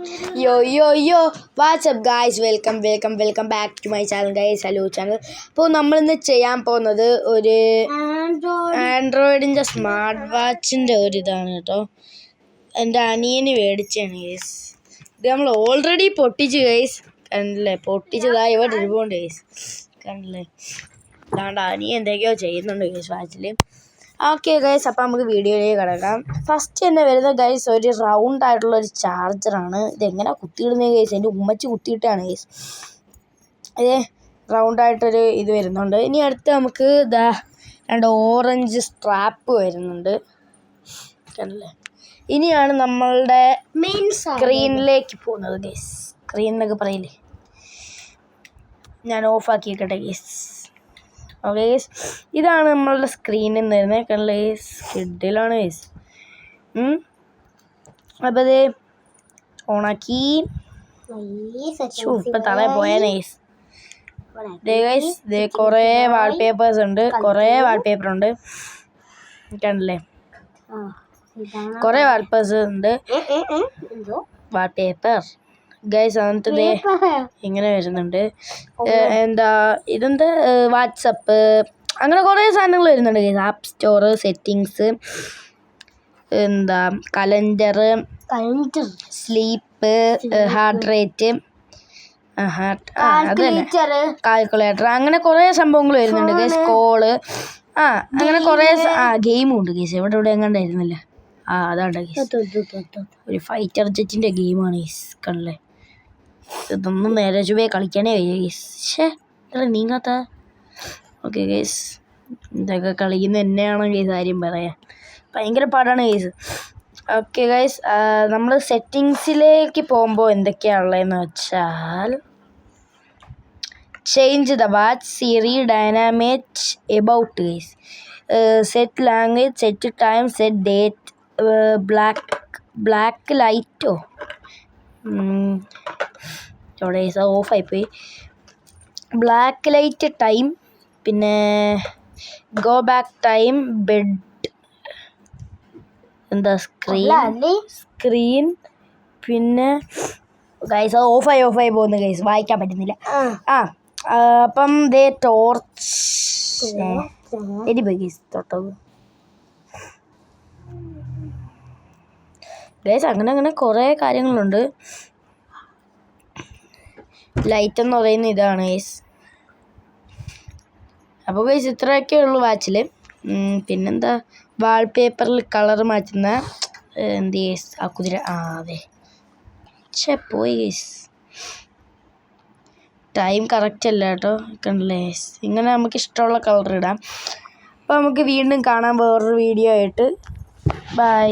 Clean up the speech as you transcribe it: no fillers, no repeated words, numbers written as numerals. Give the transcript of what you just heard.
Yo, what's up guys? Welcome back to my channel guys. Hello channel. അപ്പോൾ നമ്മളിന്ന് ചെയ്യാൻ പോകുന്നത് ഒരു ആൻഡ്രോയിഡിൻ്റെ സ്മാർട്ട് വാച്ചിൻ്റെ ഒരിതാണ് കേട്ടോ. എൻ്റെ അനിയന് മേടിച്ചാണ് ഗൈസ്. ഇത് നമ്മൾ ഓൾറെഡി പൊട്ടിച്ച് ഗൈസ്. കണ്ടില്ലേ, പൊട്ടിച്ചതാ ഇവിടെ ഇരിപ്പുണ്ട് ഗൈസ്. കണ്ടില്ലേ, അതാണ്ട് അനിയൻ എന്തൊക്കെയോ ചെയ്യുന്നുണ്ട് ഗൈസ് വാച്ചിൽ. ഓക്കെ ഗൈസ്, അപ്പോൾ നമുക്ക് വീഡിയോയിലേക്ക് കിടക്കാം. ഫസ്റ്റ് തന്നെ വരുന്ന ഗൈസ് ഒരു റൗണ്ട് ആയിട്ടുള്ളൊരു ചാർജറാണ്. ഇതെങ്ങനെ കുത്തിയിടുന്നത് ഗൈസ്? എൻ്റെ ഉമ്മച്ചി കുത്തിയിട്ടാണ് ഗൈസ്. ഇത് റൗണ്ടായിട്ടൊരു ഇത് വരുന്നുണ്ട്. ഇനി അടുത്ത് നമുക്ക് ഇതാ രണ്ട് ഓറഞ്ച് സ്ട്രാപ്പ് വരുന്നുണ്ട്. കണ്ടില്ലേ, ഇനിയാണ് നമ്മളുടെ മെയിൻ സ്ക്രീനിലേക്ക് പോകുന്നത് ഗൈസ്. സ്ക്രീൻ എന്നൊക്കെ പറയില്ലേ, ഞാൻ ഓഫാക്കിയിട്ടെ ഗൈസ്. ഓക്കെ ഗൈസ്, ഇതാണ് നമ്മളുടെ സ്ക്രീനിൽ നിന്ന് വരുന്നത്. കണ്ടില്ലേ ഗൈസ്, കിഡിലാണ് ഗൈസ്. അപ്പോൾ ഇത് ഓണാക്കി ഇപ്പം തല പോയാൽ ഗൈസ്. ഗൈസ് ഇത് കുറേ വാൾപേപ്പേഴ്സ് ഉണ്ട്, കണ്ടില്ലേ, കുറേ വാൾപേപ്പേഴ്സ് ഉണ്ട്. വാൾപേപ്പർ ഗൈസ്, എന്നിട്ട് ദേ ഇങ്ങനെ വരുന്നുണ്ട്. എന്താ ഇതെന്താ, വാട്സപ്പ്, അങ്ങനെ കുറേ സാധനങ്ങൾ വരുന്നുണ്ട് ഗൈസ്. ആപ്പ് സ്റ്റോർ, സെറ്റിങ്സ്, എന്താ കലണ്ടർ, സ്ലീപ്പ്, ഹാർട്ട് റേറ്റ്, അത് തന്നെ കാൽക്കുലേറ്റർ, അങ്ങനെ കുറേ സംഭവങ്ങൾ വരുന്നുണ്ട് ഗൈസ്. കോള്, അങ്ങനെ കുറേ ഗെയിമും ഉണ്ട് ഗൈസ്. ഇവിടെ എങ്ങാണ്ടായിരുന്നില്ല. അതാണ് ഗൈസ്, ഒരു ഫൈറ്റർ ജെറ്റിൻ്റെ ഗെയിമാണ് ഗൈസ്. കണ്ടില്ലേ, ഇതൊന്നും നേരെ ചുവേ കളിക്കാനേ വയ്യ ഗൈസ്. ഇത്ര നീങ്ങാത്ത. ഓക്കെ ഗൈസ്, ഇതൊക്കെ കളിക്കുന്ന എന്നെയാണ് ഗൈസ് കാര്യം പറയാൻ. ഭയങ്കര പാടാണ് ഗൈസ്. ഓക്കെ ഗൈസ്, നമ്മൾ സെറ്റിങ്സിലേക്ക് പോകുമ്പോൾ എന്തൊക്കെയാണുള്ളതെന്ന് വെച്ചാൽ, change the watch, Siri, dynamic, about guys, set language, set time, set date, black ലൈറ്റോ ഇവിടെ ഓഫായിപ്പോയി. ബ്ലാക്ക് ലൈറ്റ് ടൈം, പിന്നെ ഗോ ബാക്ക് ടൈം, ബെഡ്, എന്താ സ്ക്രീൻ, പിന്നെ ഗൈസ് അത് ഓഫായി പോകുന്നു ഗൈസ്, വായിക്കാൻ പറ്റുന്നില്ല. അപ്പം ദേ ടോർച്ച് എരിപോയി ഗൈസ് തൊട്ടത് ഗൈസ്. അങ്ങനെ കുറേ കാര്യങ്ങളുണ്ട്. ലൈറ്റ് എന്ന് പറയുന്ന ഇതാണ് ഗൈസ്. അപ്പോൾ ഗൈസ് ഇത്രയൊക്കെ ഉള്ളൂ വാച്ചിൽ. പിന്നെന്താ, വാൾപേപ്പറിൽ കളർ മാറ്റുന്ന എന്ത് ഗൈസ്, ആ കുതിര, അതെ പോയി ഗൈസ്. ടൈം കറക്റ്റ് അല്ല കേട്ടോ, കണ്ടില്ലേ ഗൈസ്. ഇങ്ങനെ നമുക്ക് ഇഷ്ടമുള്ള കളർ ഇടാം. അപ്പോൾ നമുക്ക് വീണ്ടും കാണാൻ വേറൊരു വീഡിയോ ആയിട്ട്. ബൈ.